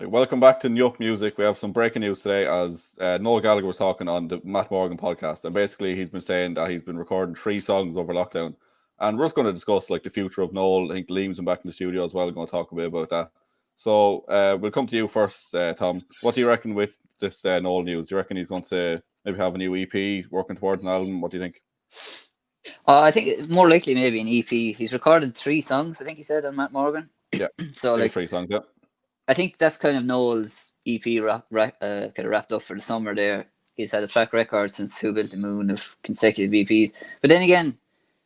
Welcome back to NYUP Music. We have some breaking news today as Noel Gallagher was talking on the Matt Morgan podcast. And basically, he's been saying that he's been recording 3 songs over lockdown. And we're just going to discuss the future of Noel. I think Liam's been back in the studio as well. We're going to talk a bit about that. So we'll come to you first, Tom. What do you reckon with this Noel news? Do you reckon he's going to maybe have a new EP, working towards an album? What do you think? I think more likely maybe an EP. He's recorded 3 songs, I think he said, on Matt Morgan. Yeah. So 3 songs, yeah. I think that's kind of Noel's EP kind of wrapped up for the summer there. He's had a track record since Who Built the Moon of consecutive EPs. But then again,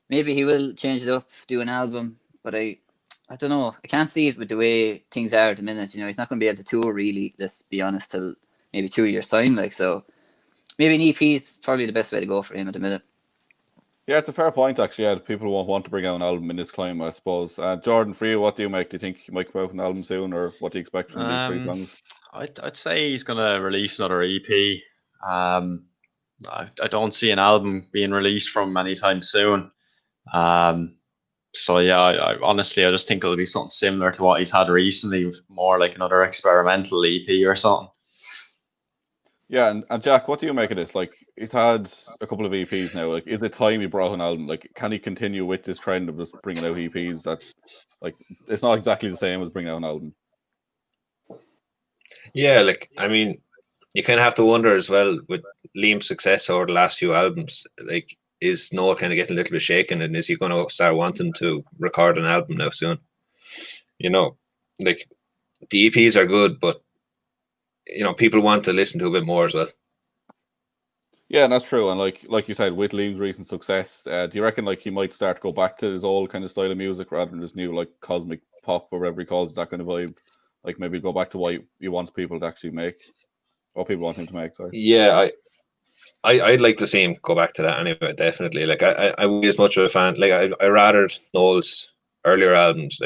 maybe he will change it up, do an album. But I don't know. I can't see it with the way things are at the minute. He's not going to be able to tour really, let's be honest, till maybe 2 years' time. So maybe an EP is probably the best way to go for him at the minute. Yeah, it's a fair point, actually. Yeah, people won't want to bring out an album in this climate, I suppose. Jordan, for you, what do you make? Do you think he might come out with an album soon, or what do you expect from these 3 songs? I'd say he's going to release another EP. I don't see an album being released from him anytime soon. So yeah, I honestly just think it'll be something similar to what he's had recently, more like another experimental EP or something. Yeah, and Jack, what do you make of this? He's had a couple of EPs now. Is it time he brought an album? Can he continue with this trend of just bringing out EPs that, it's not exactly the same as bringing out an album? Yeah, I mean, you kind of have to wonder as well with Liam's success over the last few albums. Is Noel kind of getting a little bit shaken, and is he going to start wanting to record an album now soon? The EPs are good, but people want to listen to a bit more as well. Yeah, and that's true. And like you said, with Liam's recent success, do you reckon he might start to go back to his old kind of style of music rather than this new cosmic pop or whatever he calls it, that kind of vibe? Maybe go back to what he wants people to actually make, or people want him to make. Sorry. Yeah, I'd like to see him go back to that anyway. Definitely. I would be as much of a fan. I rather Noel's earlier albums.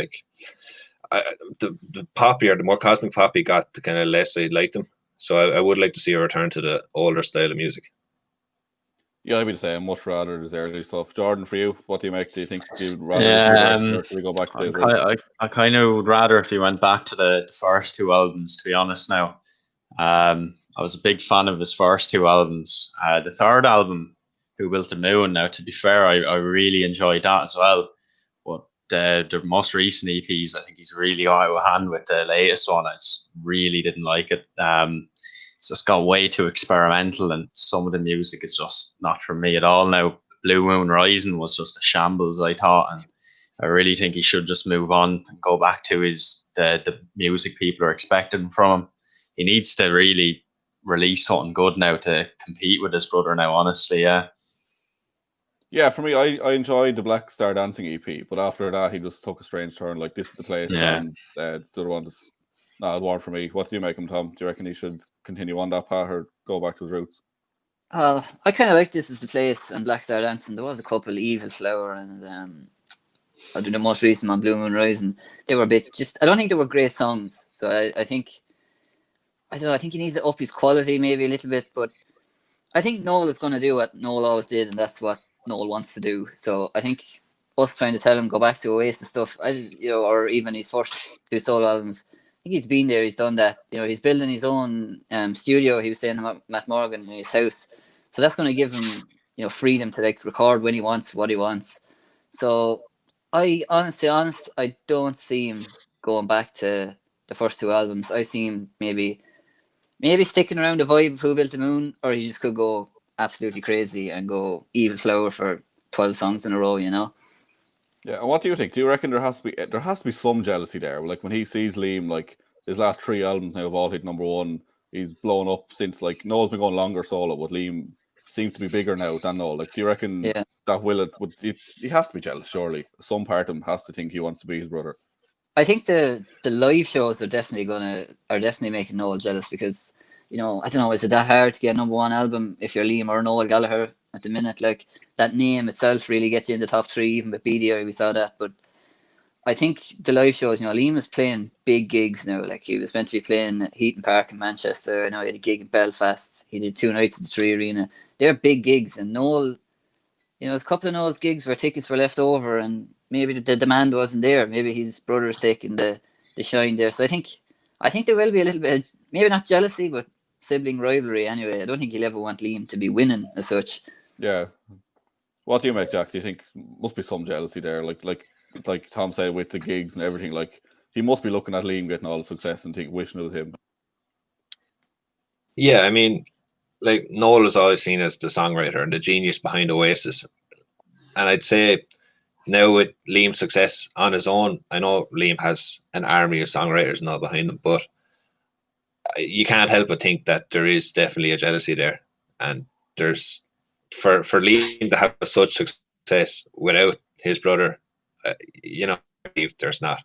The poppier, the more cosmic pop he got, the kind of less I liked him. So I would like to see a return to the older style of music. Yeah, I'd be the same. Much rather his early stuff. Jordan, for you, what do you make? Do you think you'd rather we go back to I kind of would rather if he went back to the first 2 albums, to be honest now. I was a big fan of his first 2 albums. The third album, Who Built the Moon, now to be fair, I really enjoyed that as well. But the most recent EPs, I think he's really out of hand with the latest one. I just really didn't like it. It's just got way too experimental, and some of the music is just not for me at all now. Blue Moon Rising was just a shambles, I thought, and I really think he should just move on and go back to the music people are expecting from him. He needs to really release something good now to compete with his brother now, honestly, yeah. Yeah, for me, I enjoyed the Black Star Dancing EP, but after that, he just took a strange turn. This is the place, and the other one is not a war for me. What do you make him, Tom? Do you reckon he should continue on that path or go back to his roots? I kind of like This Is the Place and Black Star Dancing. There was a couple, Evil Flower and I do the most recent one, Blue Moon Rising. They were a bit I don't think they were great songs. So I think, I don't know, I think he needs to up his quality maybe a little bit, but I think Noel is going to do what Noel always did, and that's what Noel wants to do. So I think us trying to tell him go back to Oasis stuff, or even his first 2 solo albums, I think he's been there, he's done that. He's building his own studio. He was saying about Matt Morgan in his house, so that's going to give him freedom to record when he wants, what he wants. So I honestly, I don't see him going back to the first 2 albums. I see him maybe sticking around the vibe of Who Built the Moon, or he just could go absolutely crazy and go Evil Flower for 12 songs in a row, Yeah, and what do you think? Do you reckon there has to be some jealousy there? When he sees Liam, his last 3 albums now have all hit #1, he's blown up since Noel's been going longer solo, but Liam seems to be bigger now than Noel. Do you reckon that he has to be jealous? Surely some part of him has to think he wants to be his brother. I think the live shows are definitely making Noel jealous, because I don't know, is it that hard to get a #1 album if you're Liam or Noel Gallagher at the minute? That name itself really gets you in the top 3, even with BDI we saw that. But I think the live shows, Liam is playing big gigs now. He was meant to be playing at Heaton Park in Manchester. I know he had a gig in Belfast. He did 2 nights at the 3 Arena. They're big gigs, and Noel, there's a couple of Noel's gigs where tickets were left over, and maybe the demand wasn't there. Maybe his brother's taking the shine there. So I think I think there will be a little bit, maybe not jealousy, but sibling rivalry anyway. I don't think he'll ever want Liam to be winning as such. Yeah. What do you make, Jack? Do you think must be some jealousy there? Like Tom said with the gigs and everything, like he must be looking at Liam getting all the success and wishing it was him. Yeah, I mean, like Noel is always seen as the songwriter and the genius behind Oasis. And I'd say now with Liam's success on his own, I know Liam has an army of songwriters and all behind him, but you can't help but think that there is definitely a jealousy there. And there's for Liam to have such success without his brother, there's not.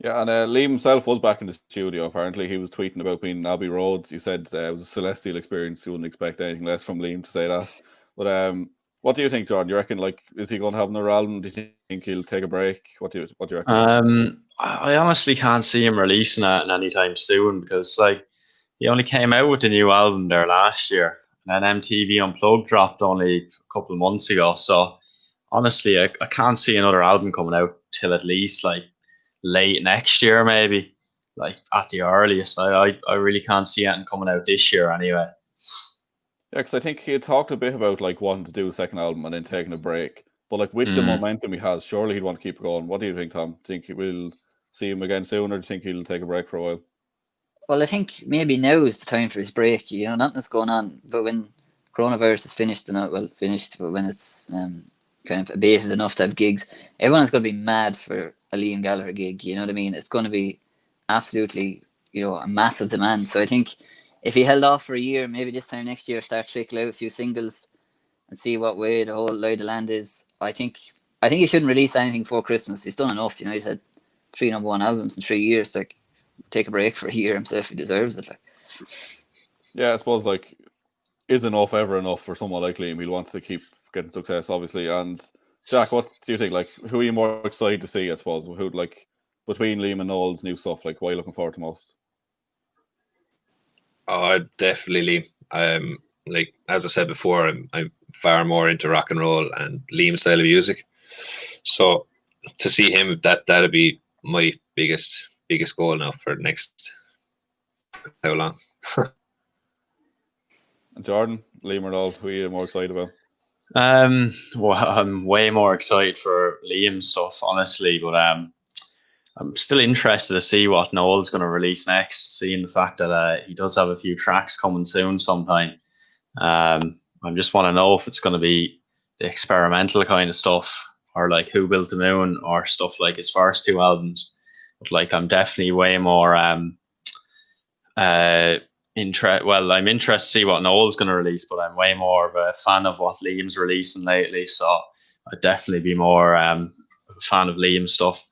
Yeah, and Liam himself was back in the studio. Apparently, he was tweeting about being in Abbey Road. He said it was a celestial experience. You wouldn't expect anything less from Liam to say that. But what do you think, John? You reckon, like, is he going to have another album? Do you think he'll take a break? What do you reckon? I honestly can't see him releasing it anytime soon because, like, he only came out with a new album there last year, and then MTV Unplugged dropped only a couple of months ago. So honestly, I can't see another album coming out till at least like late next year, maybe, like at the earliest. I really can't see anything coming out this year anyway. Yeah, because I think he had talked a bit about like wanting to do a second album and then taking a break. But like with the momentum he has, surely he'd want to keep it going. What do you think, Tom? Do you think we'll see him again soon, or do you think he'll take a break for a while? Well, I think maybe now is the time for his break. You know, nothing's going on. But when coronavirus is finished, but when it's kind of abated enough to have gigs, everyone's going to be mad for a Liam Gallagher gig. You know what I mean? It's going to be absolutely, a massive demand. So I think if he held off for a year, maybe this time next year, start trickle out a few singles and see what way the whole lie of the land is. I think he shouldn't release anything before Christmas. He's done enough. He's had 3 number 1 albums in 3 years. Like, take a break for a year himself. He deserves it. Like. Yeah, I suppose like is enough ever enough for someone like Liam? He'll want to keep getting success, obviously. And Jack, what do you think? Like, who are you more excited to see? I suppose who like between Liam and Noel's new stuff. Like, what are you looking forward to most? Oh, definitely Liam. Like as I've said before, I'm far more into rock and roll and Liam's style of music. So to see him, that'd be my biggest goal now for the next how long. And Jordan, Liam or Noel, who are you more excited about? Well, I'm way more excited for Liam's stuff, honestly, but I'm still interested to see what Noel's going to release next, seeing the fact that he does have a few tracks coming soon sometime. I just want to know if it's going to be the experimental kind of stuff or like Who Built the Moon or stuff like his first 2 albums. But like I'm definitely way more I'm interested to see what Noel's going to release, but I'm way more of a fan of what Liam's releasing lately. So I'd definitely be more a fan of Liam's stuff.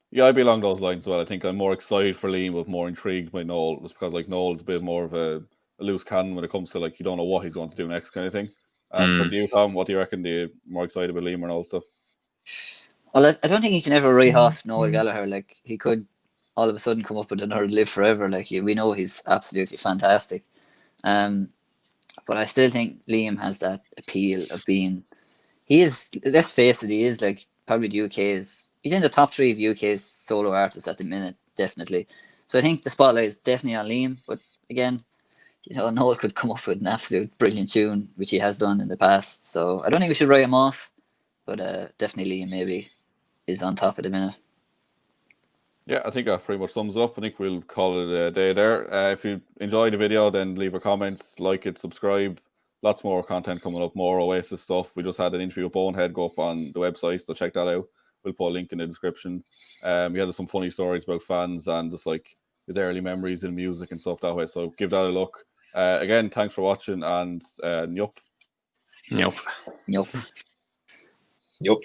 Yeah, I'd be along those lines as well. I think I'm more excited for Liam, but more intrigued by Noel, just because like Noel's a bit more of a loose cannon when it comes to like you don't know what he's going to do next kind of thing. And for you, Tom, what do you reckon? Do you more excited about Liam or Noel stuff? Well, I don't think he can ever write off Noel Gallagher. Like, he could all of a sudden come up with another Live Forever. Like, we know he's absolutely fantastic. But I still think Liam has that appeal of being. He is. Let's face it. He is like probably the UK's. He's in the top 3 of UK's solo artists at the minute, definitely. So I think the spotlight is definitely on Liam. But again, Noel could come up with an absolute brilliant tune, which he has done in the past. So I don't think we should write him off. But definitely Liam maybe is on top at the minute. Yeah, I think that pretty much sums it up. I think we'll call it a day there. If you enjoyed the video, then leave a comment, like it, subscribe. Lots more content coming up, more Oasis stuff. We just had an interview with Bonehead go up on the website, so check that out. We'll put a link in the description. We had some funny stories about fans and just like his early memories in music and stuff that way. So give that a look. Again, thanks for watching and NYUP. NYUP. NYUP. Yup.